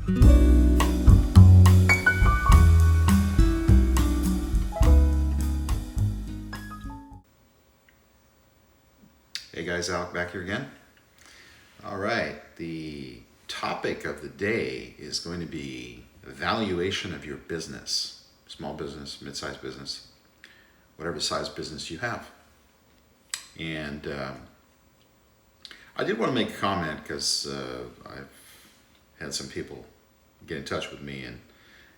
Hey guys, Alec back here again. All right, the topic of the day is going to be valuation of your business, small business, mid-sized business, whatever size business you have. And I did want to make a comment because I've had some people get in touch with me and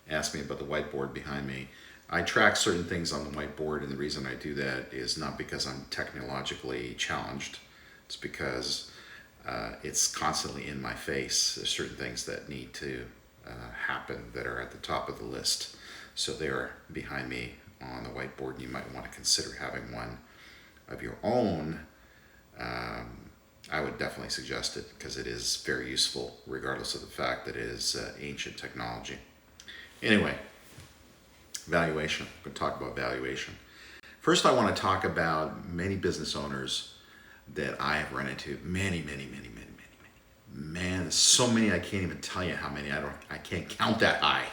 ask me about the whiteboard behind me. I track certain things on the whiteboard, and the reason I do that is not because I'm technologically challenged. It's because it's constantly in my face. There's certain things that need to happen that are at the top of the list. So they're behind me on the whiteboard, and you might want to consider having one of your own. I would definitely suggest it because it is very useful, regardless of the fact that it is ancient technology. Anyway, valuation. I'm going to talk about valuation. First, I want to talk about many business owners that I have run into. Many. Man, there's so many I can't even tell you how many. I can't count that high.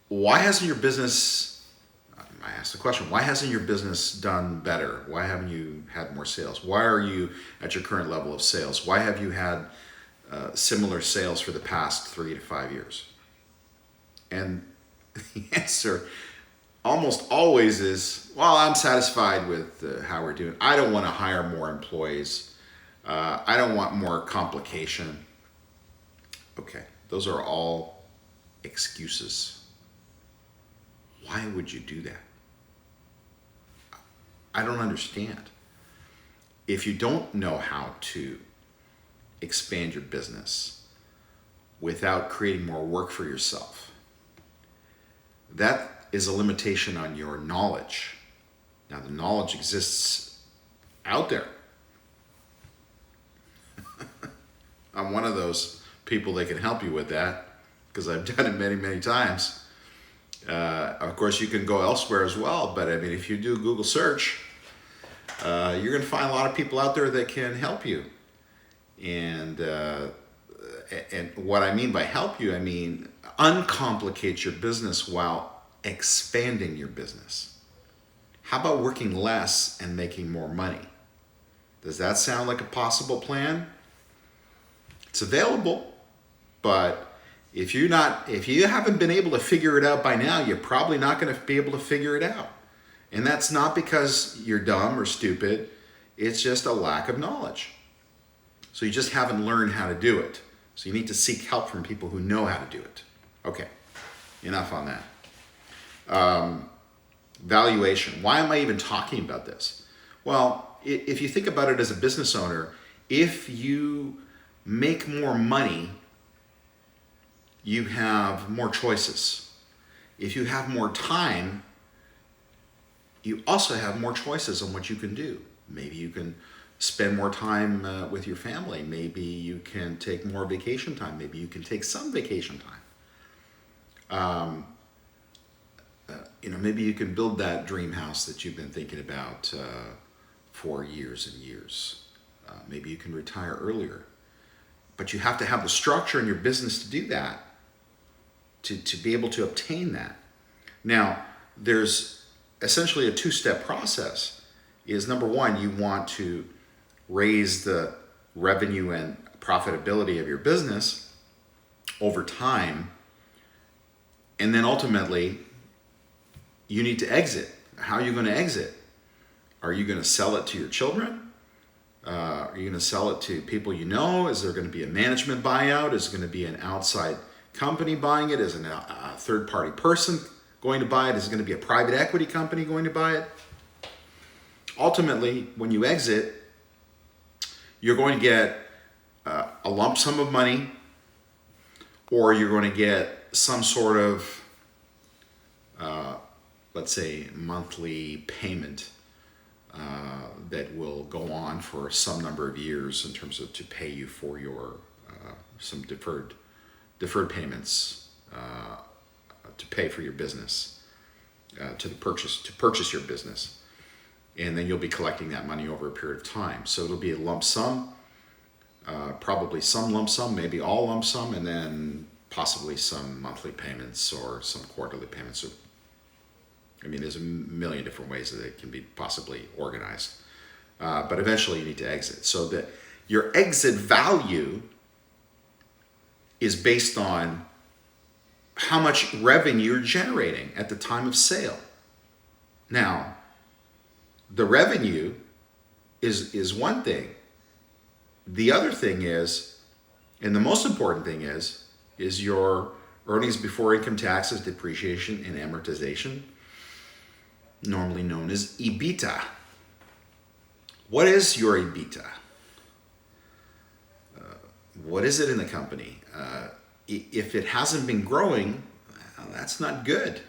Why hasn't your business? I asked the question. Why hasn't your business done better? Why haven't you had more sales? Why are you at your current level of sales? Why have you had similar sales for the past 3 to 5 years? And the answer almost always is, well, I'm satisfied with how we're doing. I don't want to hire more employees. I don't want more complication. Okay, those are all excuses. Why would you do that? I don't understand. If you don't know how to expand your business without creating more work for yourself, that is a limitation on your knowledge. Now, the knowledge exists out there. I'm one of those people that can help you with that because I've done it many times. Of course, you can go elsewhere as well, but I mean, if you do a Google search, you're going to find a lot of people out there that can help you. And what I mean by help you, I mean uncomplicate your business while expanding your business. How about working less and making more money? Does that sound like a possible plan? It's available, but if you haven't been able to figure it out by now, you're probably not going to be able to figure it out. And that's not because you're dumb or stupid. It's just a lack of knowledge. So you just haven't learned how to do it. So you need to seek help from people who know how to do it. Okay, enough on that. Valuation. Why am I even talking about this? Well, if you think about it as a business owner, if you make more money, you have more choices. If you have more time, you also have more choices on what you can do. Maybe you can spend more time with your family. Maybe you can take more vacation time. Maybe you can take some vacation time. Maybe you can build that dream house that you've been thinking about for years and years. Maybe you can retire earlier. But you have to have the structure in your business to do that, to be able to obtain that. Now, there's essentially a two-step process. Is number one, you want to raise the revenue and profitability of your business over time, and then ultimately you need to exit. How are you going to exit? Are you going to sell it to your children? Are you going to sell it to people you know? Is there going to be a management buyout? Is it going to be an outside company buying it? Is it a third-party person going to buy it? Is it going to be a private equity company going to buy it? Ultimately, when you exit, you're going to get a lump sum of money, or you're going to get some sort of, let's say, monthly payment that will go on for some number of years in terms of to pay you for your some deferred payments to pay for your business, to purchase your business, and then you'll be collecting that money over a period of time. So it'll be a lump sum. probably some lump sum, maybe all lump sum, and then possibly some monthly payments or some quarterly payments. I mean, there's a million different ways that it can be possibly organized. But eventually you need to exit. So that your exit value is based on how much revenue you're generating at the time of sale. Now, the revenue is one thing. The other thing is, and the most important thing is your earnings before income taxes, depreciation, and amortization, normally known as EBITDA. What is your EBITDA? What is it in the company? If it hasn't been growing, well, that's not good.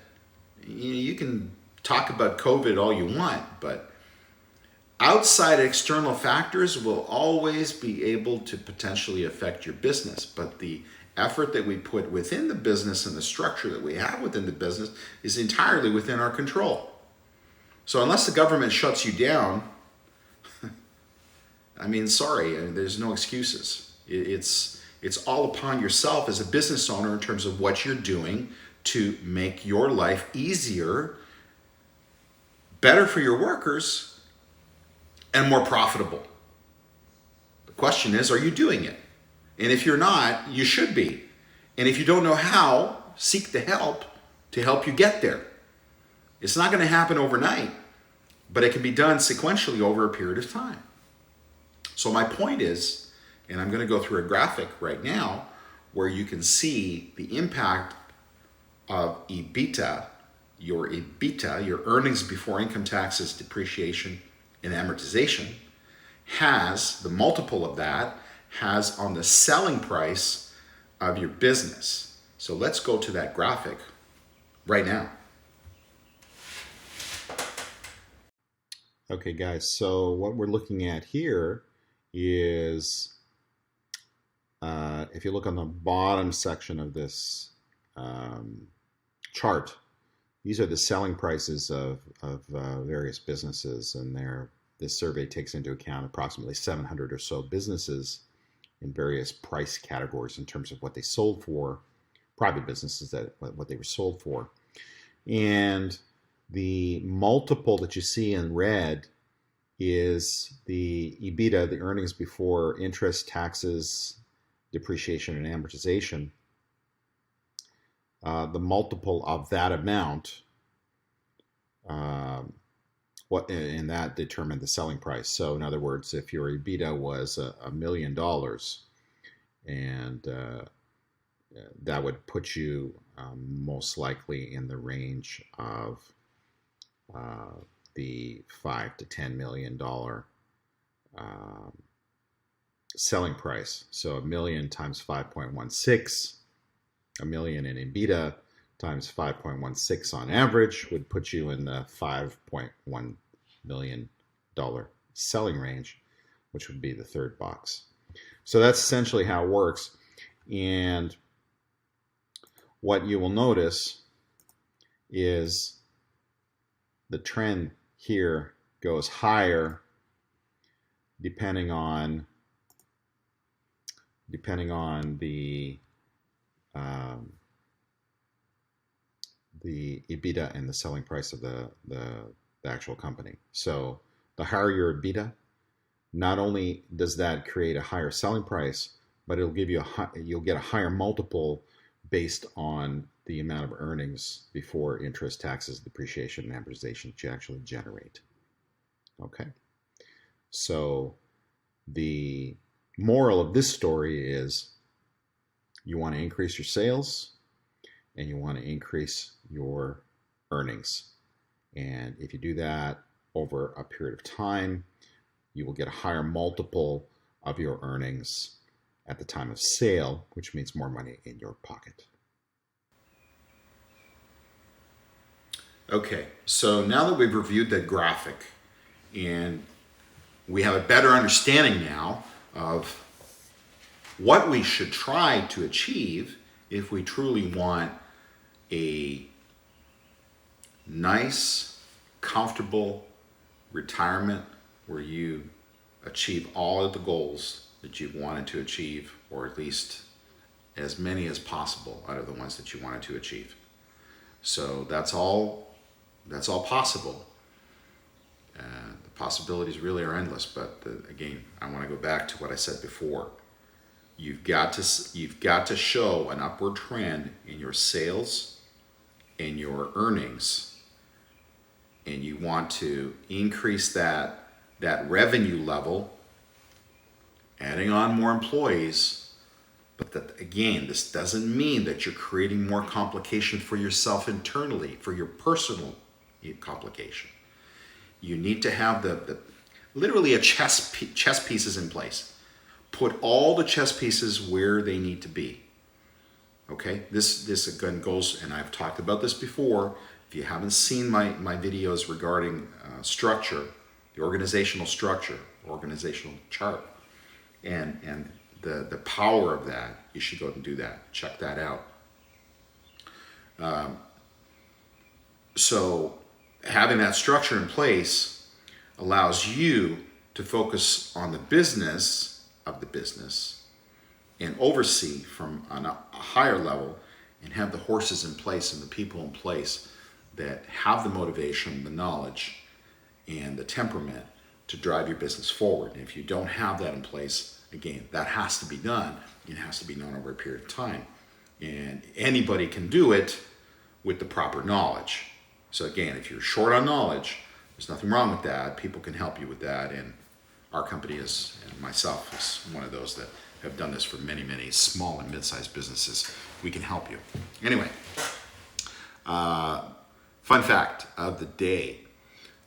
You can talk about COVID all you want, but outside external factors will always be able to potentially affect your business. But the effort that we put within the business and the structure that we have within the business is entirely within our control. So unless the government shuts you down, I mean, sorry, there's no excuses. It's all upon yourself as a business owner in terms of what you're doing to make your life easier, better for your workers, and more profitable. The question is, are you doing it? And if you're not, you should be. And if you don't know how, seek the help to help you get there. It's not going to happen overnight, but it can be done sequentially over a period of time. So my point is, and I'm going to go through a graphic right now where you can see the impact of EBITDA, your earnings before income taxes, depreciation, and amortization, has, the multiple of that, has on the selling price of your business. So let's go to that graphic right now. Okay, guys, so what we're looking at here is, if you look on the bottom section of this chart, these are the selling prices of various businesses, and this survey takes into account approximately 700 or so businesses in various price categories in terms of what they sold for, private businesses, that what they were sold for. And the multiple that you see in red is the EBITDA, the earnings before interest, taxes, depreciation, and amortization. The multiple of that amount, and that determined the selling price. So in other words, if your EBITDA was $1 million, and that would put you most likely in the range of the $5 to $10 million selling price. So $1 million times 5.16, $1 million in EBITDA times 5.16 on average would put you in the $5.1 million selling range, which would be the third box. So that's essentially how it works. And what you will notice is the trend here goes higher depending on the EBITDA and the selling price of the actual company. So the higher your EBITDA, not only does that create a higher selling price, but it'll give you you'll get a higher multiple based on the amount of earnings before interest, taxes, depreciation, and amortization that you actually generate. Okay, so the moral of this story is you want to increase your sales and you want to increase your earnings. And if you do that over a period of time, you will get a higher multiple of your earnings at the time of sale, which means more money in your pocket. Okay, so now that we've reviewed that graphic and we have a better understanding now of what we should try to achieve if we truly want a nice, comfortable retirement where you achieve all of the goals that you've wanted to achieve, or at least as many as possible out of the ones that you wanted to achieve. So that's all possible. The possibilities really are endless, but again, I want to go back to what I said before. You've got to show an upward trend in your sales and your earnings, and you want to increase that revenue level, adding on more employees. But that, again, this doesn't mean that you're creating more complication for yourself internally, for your personal complication. You need to have the literally a chess pieces in place. Put all the chess pieces where they need to be. Okay, this again goes, and I've talked about this before. If you haven't seen my videos regarding structure, the organizational structure, organizational chart, and the power of that, you should go and do that. Check that out. So having that structure in place allows you to focus on the business of the business and oversee from on a higher level, and have the horses in place and the people in place that have the motivation, the knowledge, and the temperament to drive your business forward. And if you don't have that in place, again, that has to be done. It has to be done over a period of time. And anybody can do it with the proper knowledge. So again, if you're short on knowledge, there's nothing wrong with that. People can help you with that. And our company is, and myself is one of those that have done this for many, many small and mid-sized businesses. We can help you. Anyway, fun fact of the day.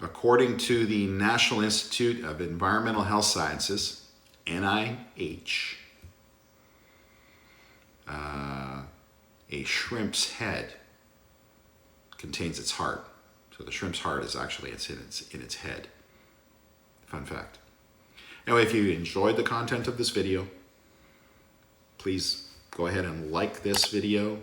According to the National Institute of Environmental Health Sciences, NIH, a shrimp's head contains its heart. So the shrimp's heart is actually in its head. Fun fact. Anyway, if you enjoyed the content of this video, please go ahead and like this video,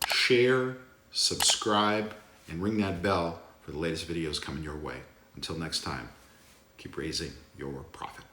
share, subscribe, and ring that bell for the latest videos coming your way. Until next time, keep raising your profit.